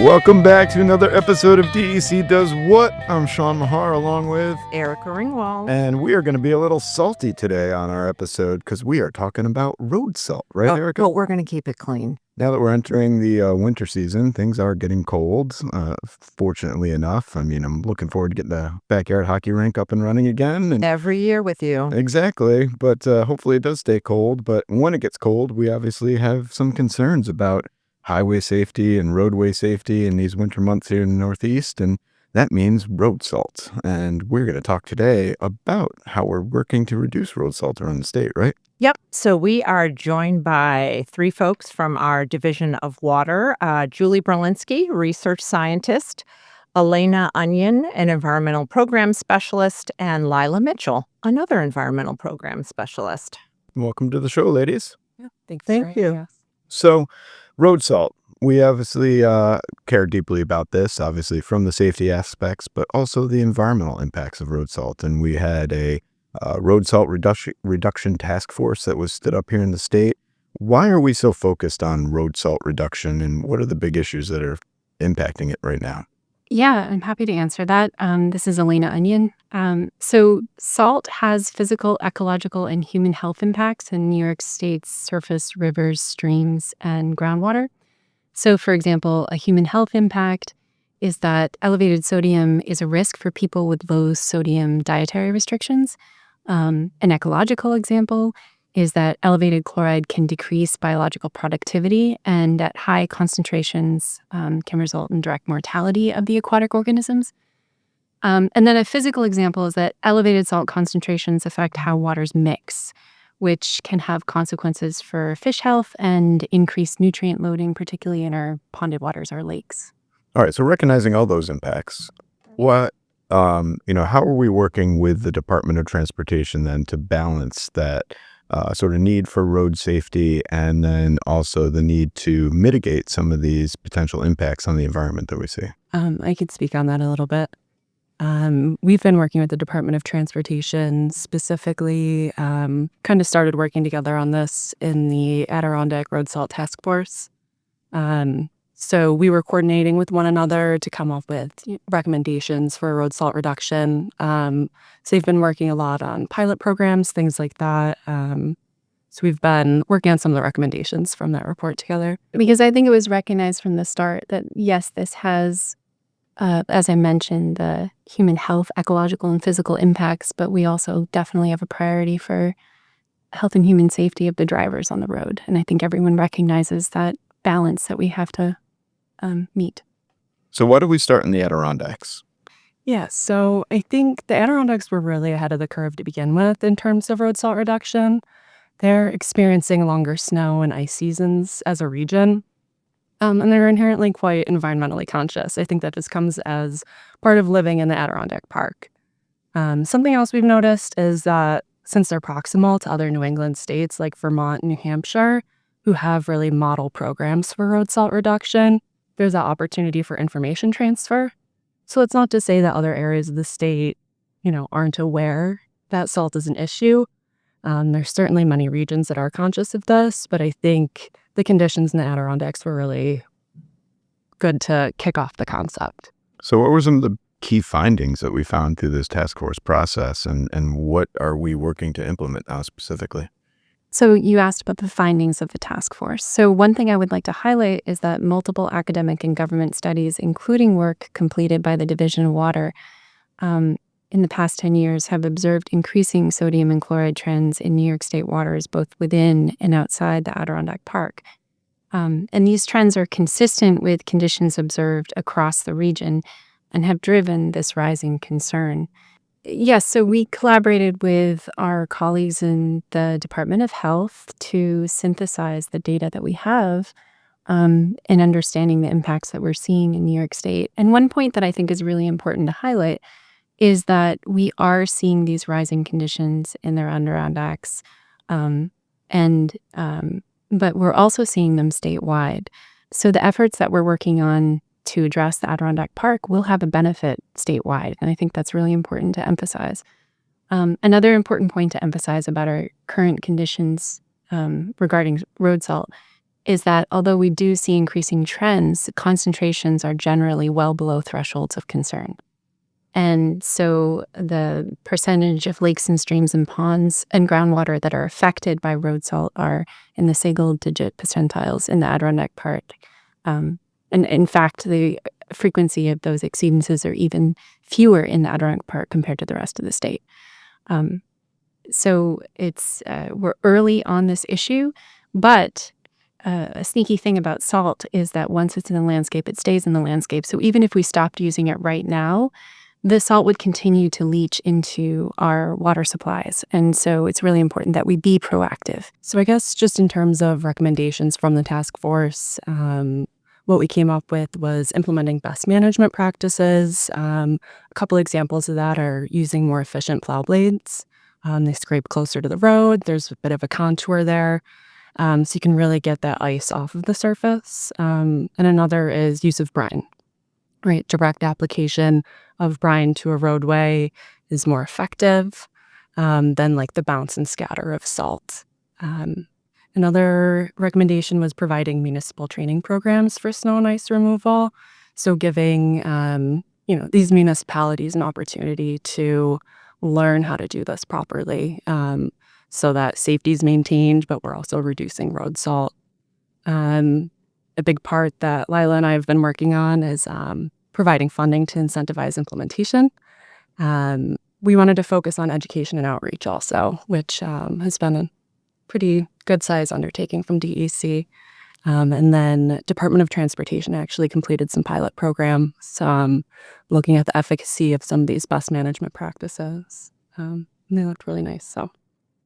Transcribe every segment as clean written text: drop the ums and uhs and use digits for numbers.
Welcome back to another episode of DEC Does What. I'm Sean Mahar along with Erica Ringewald. And we are going to be a little salty today on our episode because we are talking about road salt, right, Erica? Well, we're going to keep it clean. Now that we're entering the winter season, things are getting cold, fortunately enough. I mean, I'm looking forward to getting the backyard hockey rink up and running again. And every year with you. Exactly, but hopefully it does stay cold. But when it gets cold, we obviously have some concerns about highway safety and roadway safety in these winter months here in the Northeast, and that means road salt. And we're going to talk today about how we're working to reduce road salt around the state, right? Yep. So we are joined by three folks from our Division of Water, Julie Berlinski, research scientist, Alene, an environmental program specialist, and Leila Mitchell, another environmental program specialist. Welcome to the show, ladies. Yeah, thanks. Thank you. Yes. So, road salt. We obviously care deeply about this, obviously from the safety aspects, but also the environmental impacts of road salt. And we had a road salt reduction task force that was stood up here in the state. Why are we so focused on road salt reduction, and what are the big issues that are impacting it right now? Yeah, I'm happy to answer that. This is Alene. So salt has physical, ecological, and human health impacts in New York State's surface, rivers, streams, and groundwater. So, for example, a human health impact is that elevated sodium is a risk for people with low sodium dietary restrictions. An ecological example is that elevated chloride can decrease biological productivity, and at high concentrations can result in direct mortality of the aquatic organisms. And then a physical example is that elevated salt concentrations affect how waters mix, which can have consequences for fish health and increased nutrient loading, particularly in our ponded waters, our lakes. All right, so recognizing all those impacts, how are we working with the Department of Transportation then to balance that sort of need for road safety and then also the need to mitigate some of these potential impacts on the environment that we see? I could speak on that a little bit. We've been working with the Department of Transportation, specifically kind of started working together on this in the Adirondack Road Salt Task Force. So we were coordinating with one another to come up with recommendations for road salt reduction. So they've been working a lot on pilot programs, things like that. So we've been working on some of the recommendations from that report together. Because I think it was recognized from the start that, yes, this has, as I mentioned, the human health, ecological, and physical impacts, but we also definitely have a priority for health and human safety of the drivers on the road. And I think everyone recognizes that balance that we have to meet. So why do we start in the Adirondacks? Yeah, so I think the Adirondacks were really ahead of the curve to begin with in terms of road salt reduction. They're experiencing longer snow and ice seasons as a region, and they're inherently quite environmentally conscious. I think that just comes as part of living in the Adirondack Park. Something else we've noticed is that since they're proximal to other New England states like Vermont and New Hampshire, who have really model programs for road salt reduction, there's that opportunity for information transfer. So it's not to say that other areas of the state, aren't aware that salt is an issue. There's certainly many regions that are conscious of this, but I think the conditions in the Adirondacks were really good to kick off the concept. So what were some of the key findings that we found through this task force process, and what are we working to implement now specifically? So you asked about the findings of the task force. So one thing I would like to highlight is that multiple academic and government studies, including work completed by the Division of Water, in the past 10 years have observed increasing sodium and chloride trends in New York State waters, both within and outside the Adirondack Park. And these trends are consistent with conditions observed across the region and have driven this rising concern. Yes, so we collaborated with our colleagues in the Department of Health to synthesize the data that we have in understanding the impacts that we're seeing in New York State. And one point that I think is really important to highlight is that we are seeing these rising conditions in the Adirondacks, but we're also seeing them statewide. So the efforts that we're working on to address the Adirondack Park will have a benefit statewide, and I think that's really important to emphasize. Another important point to emphasize about our current conditions regarding road salt is that although we do see increasing trends, concentrations are generally well below thresholds of concern. And so the percentage of lakes and streams and ponds and groundwater that are affected by road salt are in the single-digit percentiles in the Adirondack part. And in fact, the frequency of those exceedances are even fewer in the Adirondack part compared to the rest of the state. So we're early on this issue, but a sneaky thing about salt is that once it's in the landscape, it stays in the landscape. So even if we stopped using it right now, the salt would continue to leach into our water supplies. And so it's really important that we be proactive. So I guess just in terms of recommendations from the task force, what we came up with was implementing best management practices. A couple examples of that are using more efficient plow blades. They scrape closer to the road. There's a bit of a contour there. So you can really get that ice off of the surface. And another is use of brine, right? Direct application of brine to a roadway is more effective than like the bounce and scatter of salt. Another recommendation was providing municipal training programs for snow and ice removal. So giving, these municipalities an opportunity to learn how to do this properly so that safety is maintained, but we're also reducing road salt. A big part that Leila and I have been working on is providing funding to incentivize implementation. We wanted to focus on education and outreach also, which has been a pretty good-sized undertaking from DEC. And then Department of Transportation actually completed some pilot programs looking at the efficacy of some of these best management practices. And they looked really nice.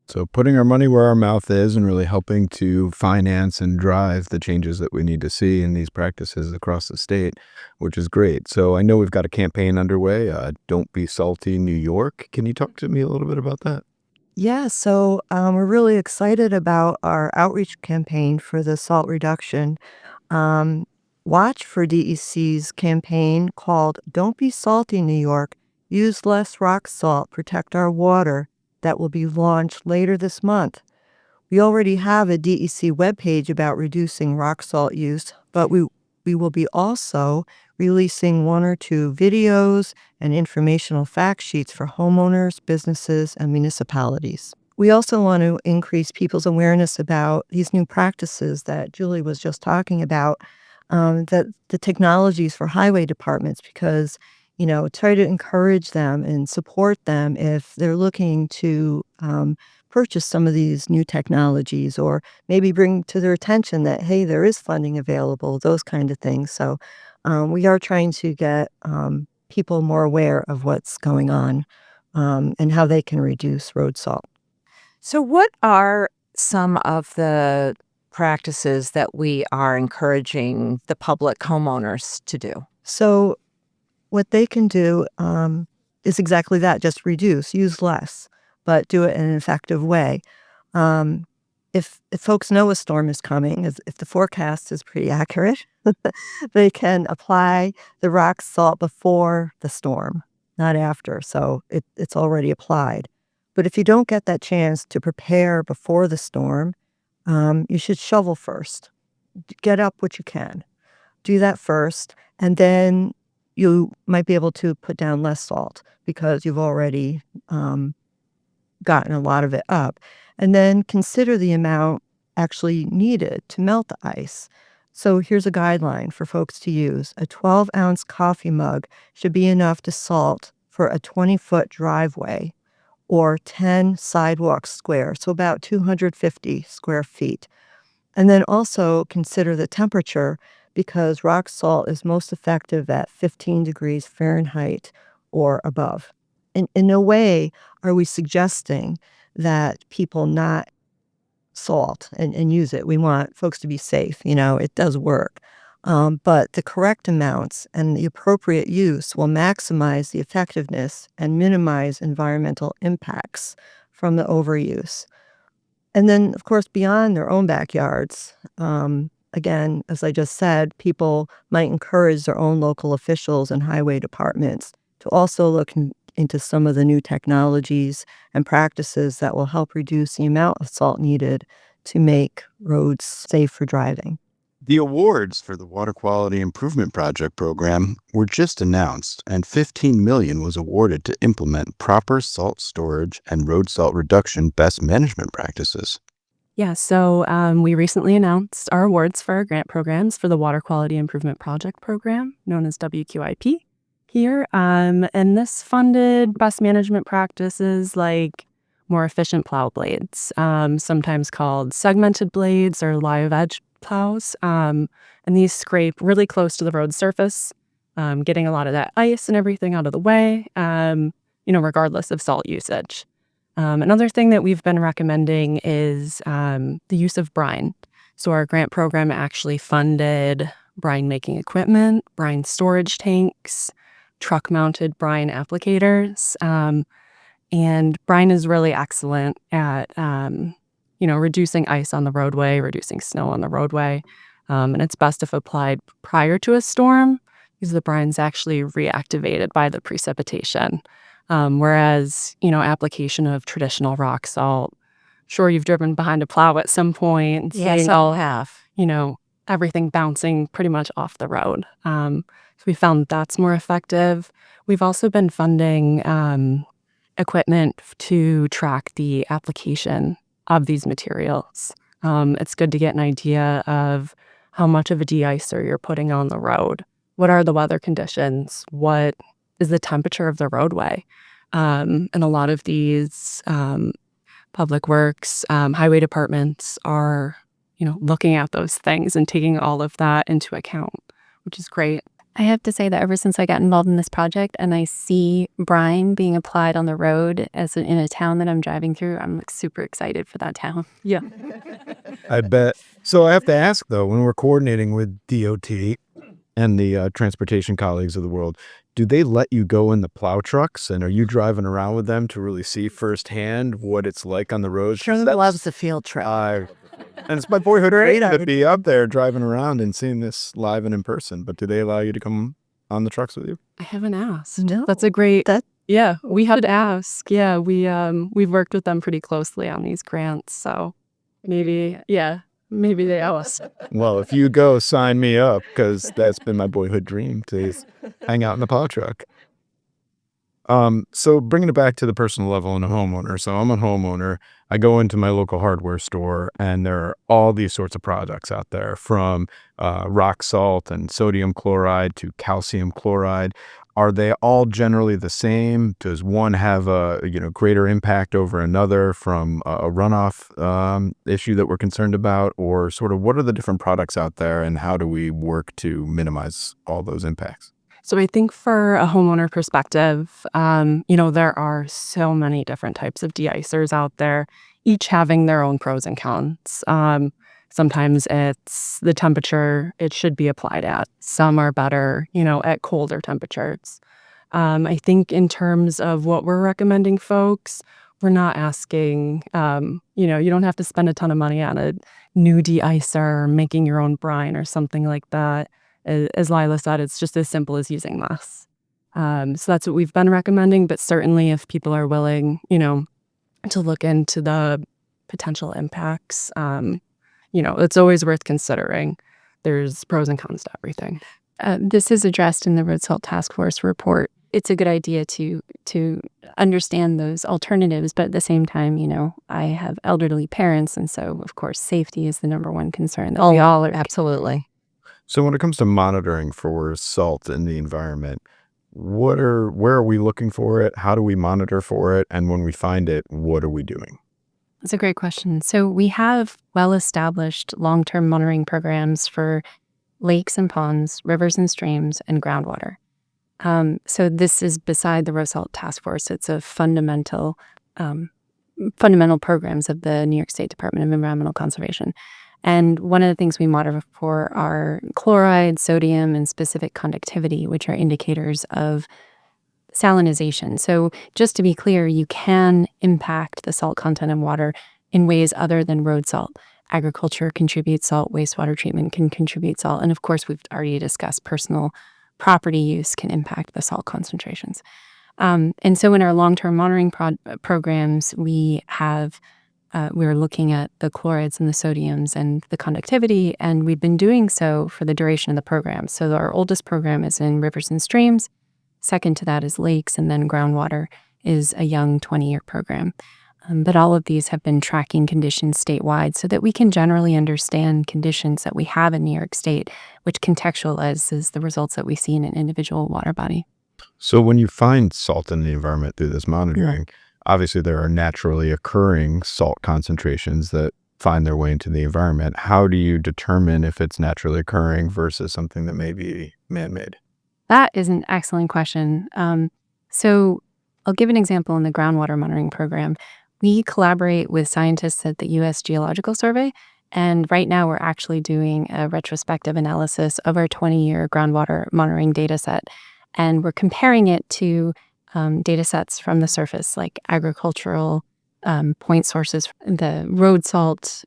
So putting our money where our mouth is and really helping to finance and drive the changes that we need to see in these practices across the state, which is great. So I know we've got a campaign underway, Don't Be Salty New York. Can you talk to me a little bit about that? Yeah, so we're really excited about our outreach campaign for the salt reduction. Watch for DEC's campaign called Don't Be Salty, New York. Use less rock salt, protect our water, that will be launched later this month. We already have a DEC webpage about reducing rock salt use, but we will be also releasing 1 or 2 videos and informational fact sheets for homeowners, businesses, and municipalities. We also want to increase people's awareness about these new practices that Julie was just talking about, that the technologies for highway departments, because try to encourage them and support them if they're looking to purchase some of these new technologies, or maybe bring to their attention that, hey, there is funding available, those kind of things. So we are trying to get people more aware of what's going on and how they can reduce road salt. So what are some of the practices that we are encouraging the public homeowners to do? So what they can do is exactly that, just reduce, use less, but do it in an effective way. If folks know a storm is coming, if the forecast is pretty accurate, they can apply the rock salt before the storm, not after, so it's already applied. But if you don't get that chance to prepare before the storm, you should shovel first. Get up what you can. Do that first, and then you might be able to put down less salt because you've already gotten a lot of it up. And then consider the amount actually needed to melt the ice. So here's a guideline for folks to use. A 12-ounce coffee mug should be enough to salt for a 20-foot driveway or 10 sidewalks square, so about 250 square feet. And then also consider the temperature, because rock salt is most effective at 15 degrees Fahrenheit or above. In no way are we suggesting that people not salt and use it. We want folks to be safe. It does work. But the correct amounts and the appropriate use will maximize the effectiveness and minimize environmental impacts from the overuse. And then, of course, beyond their own backyards, again, as I just said, people might encourage their own local officials and highway departments to also look into some of the new technologies and practices that will help reduce the amount of salt needed to make roads safe for driving. The awards for the Water Quality Improvement Project program were just announced, and $15 million was awarded to implement proper salt storage and road salt reduction best management practices. Yeah, so we recently announced our awards for our grant programs for the Water Quality Improvement Project program, known as WQIP here. And this funded best management practices like more efficient plow blades, sometimes called segmented blades or live edge plows. And these scrape really close to the road surface, getting a lot of that ice and everything out of the way, regardless of salt usage. Another thing that we've been recommending is the use of brine. So our grant program actually funded brine making equipment, brine storage tanks, truck-mounted brine applicators. And brine is really excellent at, reducing ice on the roadway, reducing snow on the roadway. And it's best if applied prior to a storm because the brine's actually reactivated by the precipitation. Whereas, application of traditional rock salt, sure, you've driven behind a plow at some point. Yes, all have. Everything bouncing pretty much off the road. So we found that's more effective. We've also been funding equipment to track the application of these materials. It's good to get an idea of how much of a de-icer you're putting on the road. What are the weather conditions? What is the temperature of the roadway? And a lot of these public works, highway departments are, looking at those things and taking all of that into account, which is great. I have to say that ever since I got involved in this project and I see brine being applied on the road in a town that I'm driving through, I'm super excited for that town. Yeah. I bet. So I have to ask, though, when we're coordinating with DOT and the transportation colleagues of the world, do they let you go in the plow trucks, and are you driving around with them to really see firsthand what it's like on the road? Sure loves the field trip. And it's my boyhood dream to be up there driving around and seeing this live and in person. But do they allow you to come on the trucks with you? I haven't asked. No. That's a great. Yeah, we had to ask. Yeah, we've worked with them pretty closely on these grants, so maybe they owe us. Well, if you go, sign me up, because that's been my boyhood dream to hang out in the plow truck. So bringing it back to the personal level and a homeowner. So I'm a homeowner. I go into my local hardware store, and there are all these sorts of products out there, from rock salt and sodium chloride to calcium chloride. Are they all generally the same? Does one have a greater impact over another from a runoff issue that we're concerned about? Or sort of what are the different products out there, and how do we work to minimize all those impacts? So I think for a homeowner perspective, there are so many different types of de-icers out there, each having their own pros and cons. Sometimes it's the temperature it should be applied at. Some are better, at colder temperatures. I think in terms of what we're recommending folks, we're not asking, you don't have to spend a ton of money on a new de-icer or making your own brine or something like that. As Leila said, it's just as simple as using less. So that's what we've been recommending. But certainly if people are willing, to look into the potential impacts, it's always worth considering. There's pros and cons to everything. This is addressed in the Road Salt Task Force report. It's a good idea to understand those alternatives, but at the same time, I have elderly parents, and so, of course, safety is the number one concern that we all are. Absolutely. So when it comes to monitoring for salt in the environment, where are we looking for it? How do we monitor for it? And when we find it, what are we doing? That's a great question. So we have well-established long-term monitoring programs for lakes and ponds, rivers and streams, and groundwater. So this is beside the Road Salt Task Force. It's a fundamental programs of the New York State Department of Environmental Conservation. And one of the things we monitor for are chloride, sodium, and specific conductivity, which are indicators of salinization. So just to be clear, you can impact the salt content in water in ways other than road salt. Agriculture contributes salt, wastewater treatment can contribute salt, and of course, we've already discussed personal property use can impact the salt concentrations. And so in our long-term monitoring programs, we have we're looking at the chlorides and the sodiums and the conductivity, and we've been doing so for the duration of the program. So our oldest program is in rivers and streams. Second to that is lakes, and then groundwater is a young 20-year program. But all of these have been tracking conditions statewide so that we can generally understand conditions that we have in New York State, which contextualizes the results that we see in an individual water body. So when you find salt in the environment through this monitoring, obviously there are naturally occurring salt concentrations that find their way into the environment. How do you determine if it's naturally occurring versus something that may be man-made? That is an excellent question. So I'll give an example in the groundwater monitoring program. We collaborate with scientists at the U.S. Geological Survey, and right now we're actually doing a retrospective analysis of our 20-year groundwater monitoring data set, and we're comparing it to data sets from the surface, like agricultural point sources, the road salt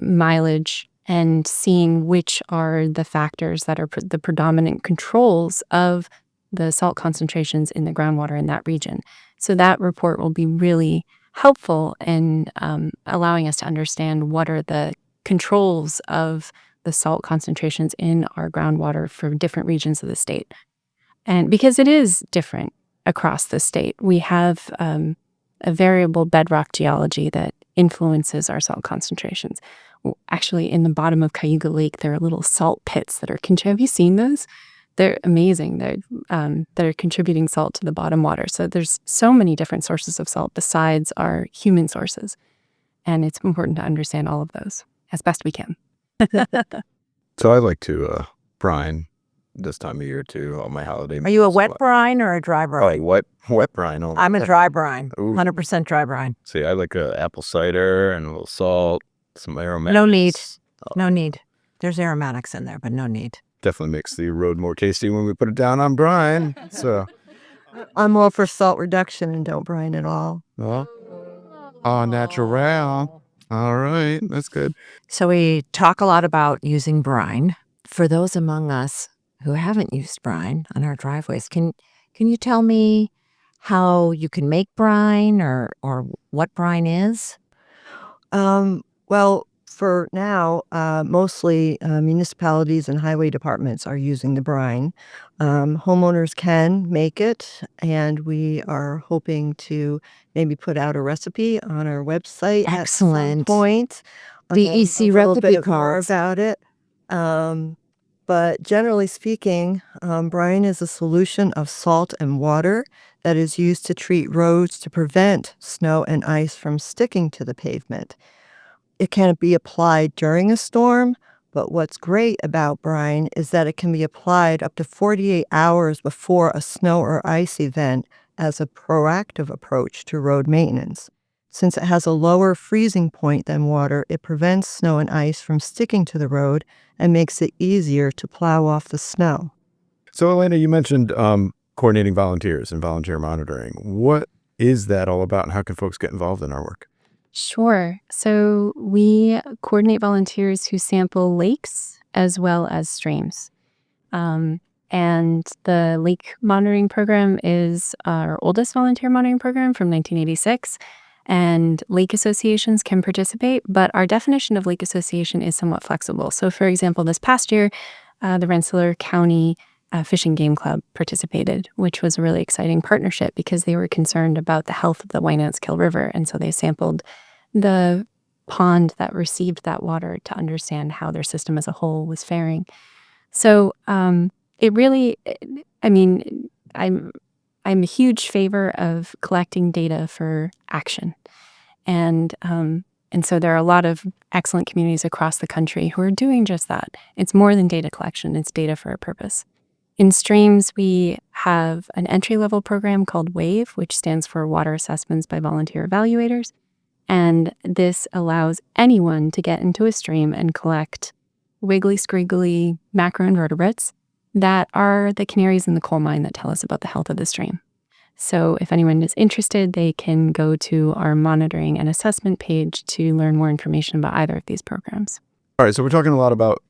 mileage, and seeing which are the factors that are the predominant controls of the salt concentrations in the groundwater in that region. So that report will be really helpful in allowing us to understand what are the controls of the salt concentrations in our groundwater for different regions of the state. And because it is different across the state, we have a variable bedrock geology that influences our salt concentrations. Actually, in the bottom of Cayuga Lake, there are little salt pits that are, have you seen those? They're amazing. They're contributing salt to the bottom water. So there's so many different sources of salt besides our human sources. And it's important to understand all of those as best we can. So I like to brine this time of year too on my holiday. Are you a wet brine or a dry brine? Oh, wet brine. Only. I'm a dry brine, Ooh. 100% dry brine. See, I like a apple cider and a little salt, some aromatics. No need. No need. There's aromatics in there, but no need. Definitely makes the road more tasty when we put it down on brine. So I'm all for salt reduction and don't brine at all. well, natural. All right, that's good. So we talk a lot about using brine. For those among us who haven't used brine on our driveways, can you tell me how you can make brine or what brine is? Well, for now, mostly municipalities and highway departments are using the brine. Homeowners can make it, and we are hoping to maybe put out a recipe on our website Excellent. at some point. DEC a little recipe bit more cards. about it. But generally speaking, brine is a solution of salt and water that is used to treat roads to prevent snow and ice from sticking to the pavement. It can be applied during a storm, but what's great about brine is that it can be applied up to 48 hours before a snow or ice event as a proactive approach to road maintenance. Since it has a lower freezing point than water, it prevents snow and ice from sticking to the road and makes it easier to plow off the snow. So, Elena, you mentioned coordinating volunteers and volunteer monitoring. What is that all about, and how can folks get involved in our work? Sure. So we coordinate volunteers who sample lakes as well as streams. And the lake monitoring program is our oldest volunteer monitoring program from 1986. And lake associations can participate, but our definition of lake association is somewhat flexible. So, for example, this past year, the Rensselaer County Fish and Game Club participated, which was a really exciting partnership because they were concerned about the health of the Wynantskill River. And so they sampled the pond that received that water to understand how their system as a whole was faring. So it really, I'm a huge favor of collecting data for action. And so there are a lot of excellent communities across the country who are doing just that. It's more than data collection, it's data for a purpose. In streams, we have an entry-level program called WAVE, which stands for Water Assessments by Volunteer Evaluators. And this allows anyone to get into a stream and collect wiggly, squiggly macroinvertebrates that are the canaries in the coal mine that tell us about the health of the stream. So if anyone is interested, they can go to our monitoring and assessment page to learn more information about either of these programs. All right, so we're talking a lot about,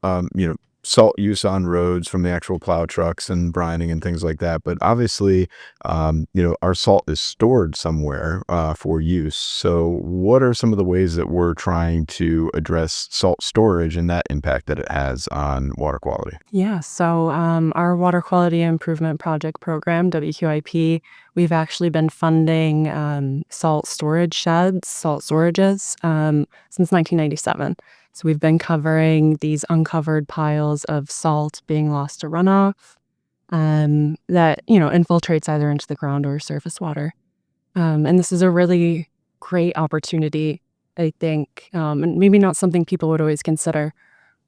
salt use on roads from the actual plow trucks and brining and things like that. But obviously, our salt is stored somewhere for use. So what are some of the ways that we're trying to address salt storage and that impact that it has on water quality? Yeah, so our Water Quality Improvement Project program, WQIP, we've actually been funding salt storage sheds, salt storages since 1997. So we've been covering these uncovered piles of salt being lost to runoff that, infiltrates either into the ground or surface water. And this is a really great opportunity, I think, and maybe not something people would always consider,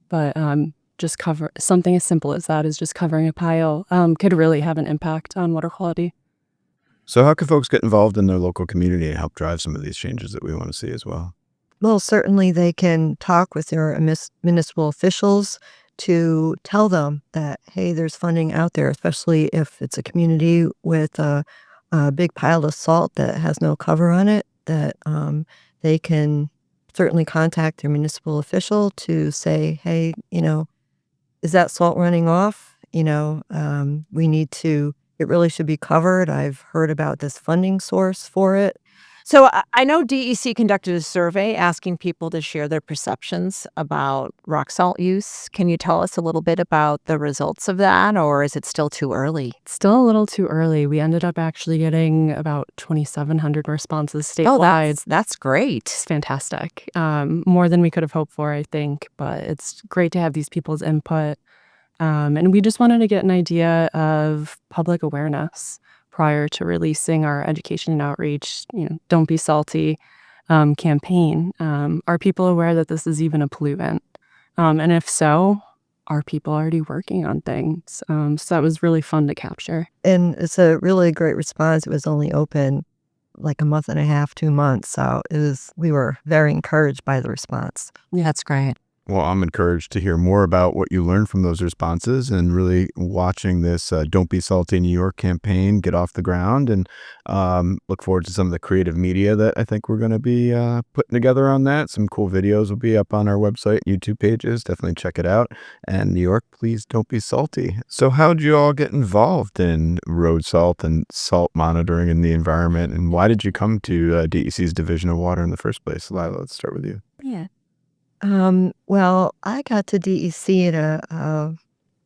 but just cover something as simple as that is just covering a pile could really have an impact on water quality. So how can folks get involved in their local community and help drive some of these changes that we want to see as well? Well, certainly they can talk with their municipal officials to tell them that, hey, there's funding out there, especially if it's a community with a big pile of salt that has no cover on it, that they can certainly contact their municipal official to say, hey, is that salt running off? We need to, it really should be covered. I've heard about this funding source for it. So I know DEC conducted a survey asking people to share their perceptions about rock salt use. Can you tell us a little bit about the results of that, or is it still too early? Still a little too early. We ended up actually getting about 2,700 responses statewide. That's great. It's fantastic. More than we could have hoped for, I think, but it's great to have these people's input. And we just wanted to get an idea of public awareness prior to releasing our education and outreach, Don't Be Salty campaign. Are people aware that this is even a pollutant? And if so, are people already working on things? So that was really fun to capture. And it's a really great response. It was only open like a month and a half, 2 months. So we were very encouraged by the response. Yeah, that's great. Well, I'm encouraged to hear more about what you learned from those responses and really watching this Don't Be Salty New York campaign get off the ground, and look forward to some of the creative media that I think we're going to be putting together on that. Some cool videos will be up on our website, YouTube pages. Definitely check it out. And New York, please don't be salty. So how'd you all get involved in road salt and salt monitoring in the environment? And why did you come to DEC's Division of Water in the first place? Leila, let's start with you. Yeah. Well, I got to DEC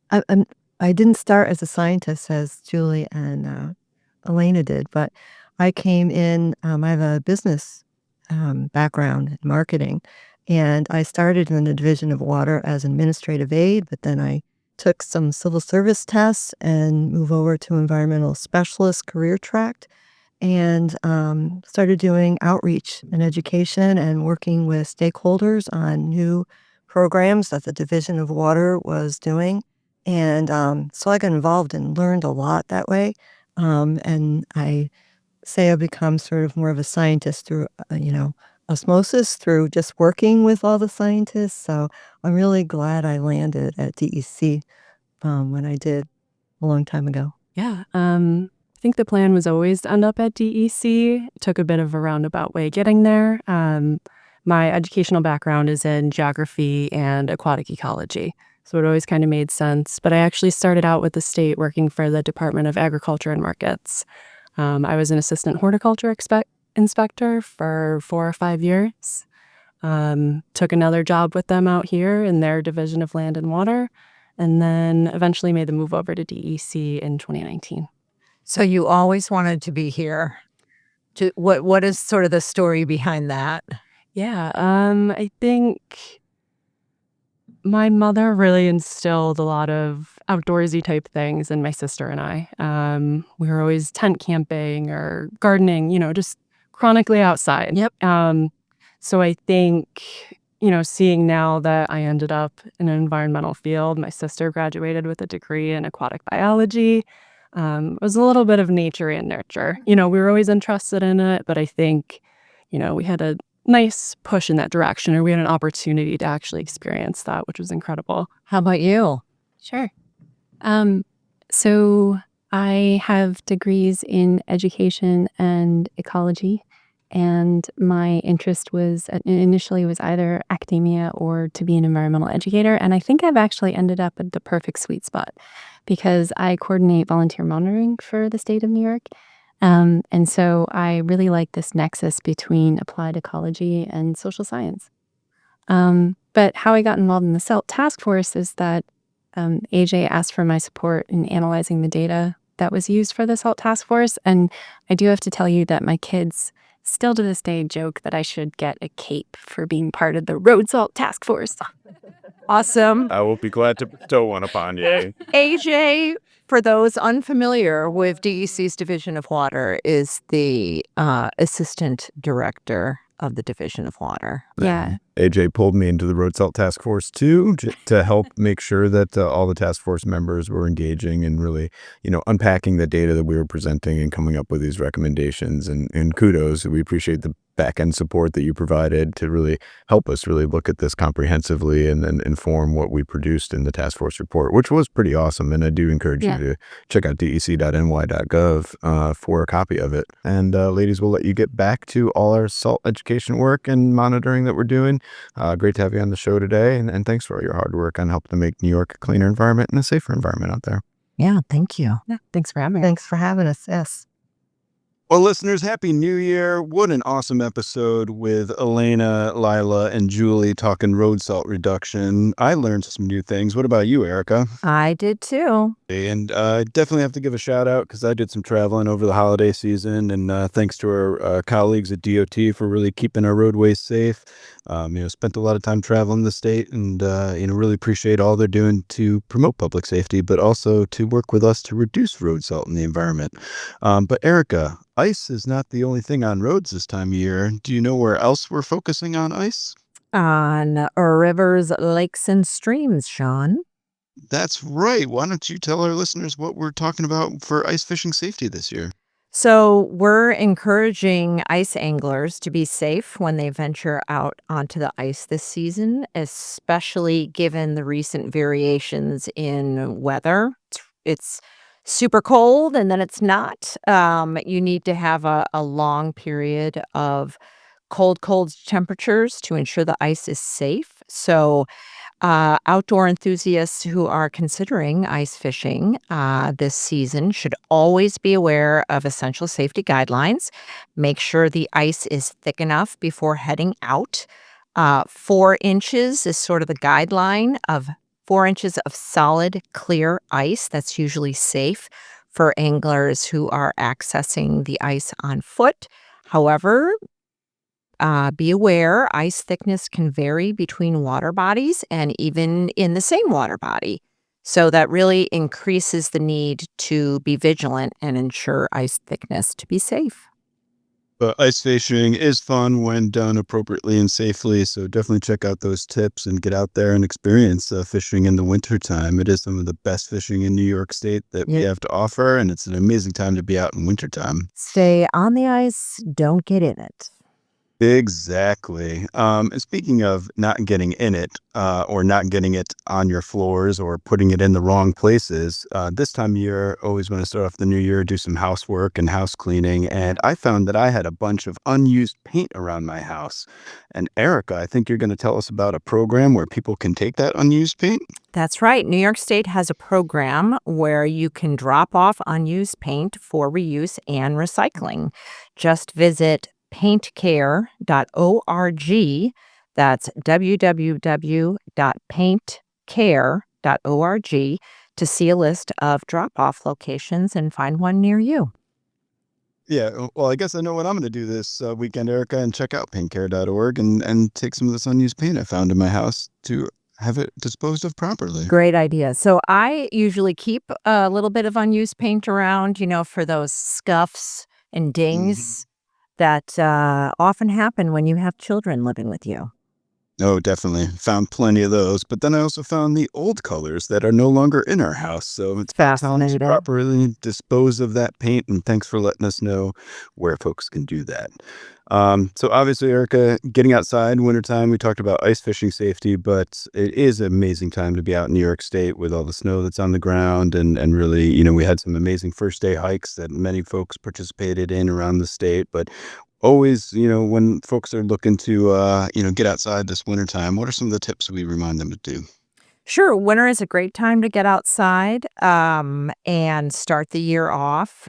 I didn't start as a scientist as Julie and Alene did, but I came in, I have a business background in marketing, and I started in the Division of Water as an administrative aide, but then I took some civil service tests and moved over to environmental specialist career track, and started doing outreach and education and working with stakeholders on new programs that the Division of Water was doing. And so I got involved and learned a lot that way. And I say I've become sort of more of a scientist through, osmosis, through just working with all the scientists. So I'm really glad I landed at DEC when I did a long time ago. Yeah. I think the plan was always to end up at DEC. It took a bit of a roundabout way getting there. My educational background is in geography and aquatic ecology, so it always kind of made sense. But I actually started out with the state working for the Department of Agriculture and Markets. I was an assistant horticulture inspector for 4 or 5 years. Took another job with them out here in their Division of Land and Water, and then eventually made the move over to DEC in 2019. So you always wanted to be here. What is sort of the story behind that? Yeah, I think my mother really instilled a lot of outdoorsy type things in my sister and I. We were always tent camping or gardening, just chronically outside. Yep. So I think, seeing now that I ended up in an environmental field, my sister graduated with a degree in aquatic biology. It was a little bit of nature and nurture. We were always interested in it, but I think, we had a nice push in that direction, or we had an opportunity to actually experience that, which was incredible. How about you? Sure. So I have degrees in education and ecology, And my interest was initially was either academia or to be an environmental educator. And I think I've actually ended up at the perfect sweet spot because I coordinate volunteer monitoring for the state of New York. And so I really like this nexus between applied ecology and social science. But how I got involved in the SELT task force is that AJ asked for my support in analyzing the data that was used for the SELT task force. And I do have to tell you that my kids still to this day joke that I should get a cape for being part of the road salt task force. Awesome. I will be glad to bestow one upon you. AJ, for those unfamiliar with DEC's Division of Water, is the assistant director of the Division of Water. Yeah. AJ pulled me into the road salt task force too, to help make sure that all the task force members were engaging and really, unpacking the data that we were presenting and coming up with these recommendations. And kudos, we appreciate the back end support that you provided to really help us really look at this comprehensively and then inform what we produced in the task force report, which was pretty awesome. And I do encourage you to check out dec.ny.gov for a copy of it. And ladies, we'll let you get back to all our salt education work and monitoring that we're doing. Great to have you on the show today. And thanks for all your hard work on helping to make New York a cleaner environment and a safer environment out there. Yeah, thank you. Yeah, thanks for having me. Thanks for having us. Yes. Well, listeners, Happy New Year. What an awesome episode with Alene, Leila, and Julie talking road salt reduction. I learned some new things. What about you, Erica? I did too. And I definitely have to give a shout out because I did some traveling over the holiday season. And thanks to our colleagues at DOT for really keeping our roadways safe. Spent a lot of time traveling the state and, really appreciate all they're doing to promote public safety, but also to work with us to reduce road salt in the environment. But Erica, ice is not the only thing on roads this time of year. Do you know where else we're focusing on ice? On rivers, lakes, and streams, Sean. That's right. Why don't you tell our listeners what we're talking about for ice fishing safety this year? So we're encouraging ice anglers to be safe when they venture out onto the ice this season, especially given the recent variations in weather. It's super cold and then it's not. You need to have a long period of cold temperatures to ensure the ice is safe. So outdoor enthusiasts who are considering ice fishing this season should always be aware of essential safety guidelines. Make sure the ice is thick enough before heading out. 4 inches is sort of the guideline of 4 inches of solid, clear ice. That's usually safe for anglers who are accessing the ice on foot. However, be aware, ice thickness can vary between water bodies and even in the same water body. So that really increases the need to be vigilant and ensure ice thickness to be safe. But ice fishing is fun when done appropriately and safely. So definitely check out those tips and get out there and experience fishing in the wintertime. It is some of the best fishing in New York State that we have to offer. And it's an amazing time to be out in wintertime. Stay on the ice, don't get in it. Exactly. And speaking of not getting in it or not getting it on your floors or putting it in the wrong places, this time of year, always want to start off the new year, do some housework and house cleaning. And I found that I had a bunch of unused paint around my house. And Erica, I think you're going to tell us about a program where people can take that unused paint. That's right. New York State has a program where you can drop off unused paint for reuse and recycling. Just visit paintcare.org. That's www.paintcare.org to see a list of drop-off locations and find one near you. Yeah, well, I guess I know what I'm going to do this weekend, Erica, and check out paintcare.org and take some of this unused paint I found in my house to have it disposed of properly. Great idea. So I usually keep a little bit of unused paint around, for those scuffs and dings that often happen when you have children living with you. Oh, definitely. Found plenty of those. But then I also found the old colors that are no longer in our house. So it's time to properly dispose of that paint. And thanks for letting us know where folks can do that. So obviously, Erica, getting outside wintertime, we talked about ice fishing safety, but it is an amazing time to be out in New York State with all the snow that's on the ground. And really, we had some amazing first day hikes that many folks participated in around the state. But always, when folks are looking to, get outside this wintertime, what are some of the tips we remind them to do? Sure, winter is a great time to get outside and start the year off.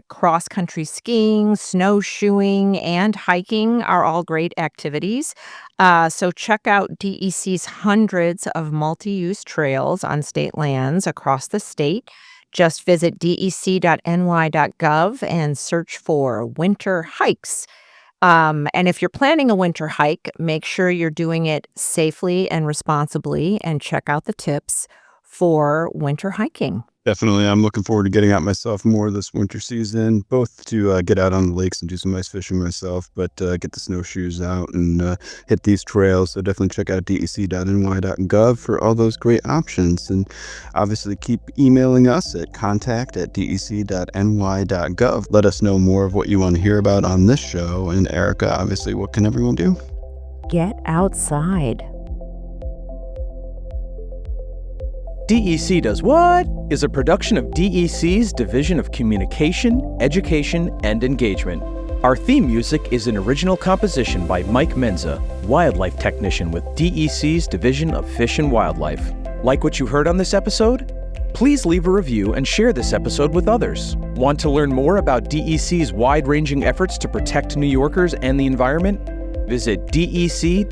Cross-country skiing, snowshoeing, and hiking are all great activities. So check out DEC's hundreds of multi-use trails on state lands across the state. Just visit dec.ny.gov and search for winter hikes. And if you're planning a winter hike, make sure you're doing it safely and responsibly and check out the tips for winter hiking. Definitely. I'm looking forward to getting out myself more this winter season, both to get out on the lakes and do some ice fishing myself, but get the snowshoes out and hit these trails. So definitely check out dec.ny.gov for all those great options. And obviously keep emailing us at contact@dec.ny.gov. Let us know more of what you want to hear about on this show. And Erica, obviously, what can everyone do? Get outside. DEC Does What? Is a production of DEC's Division of Communication, Education, and Engagement. Our theme music is an original composition by Mike Menza, wildlife technician with DEC's Division of Fish and Wildlife. Like what you heard on this episode? Please leave a review and share this episode with others. Want to learn more about DEC's wide-ranging efforts to protect New Yorkers and the environment? Visit dec.ny.gov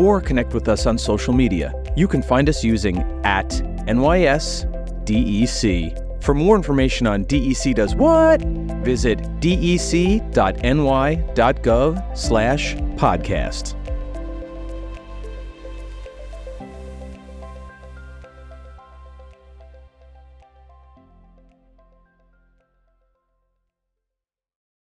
or connect with us on social media. You can find us using @NYSDEC. For more information on DEC Does What, visit dec.ny.gov/podcast.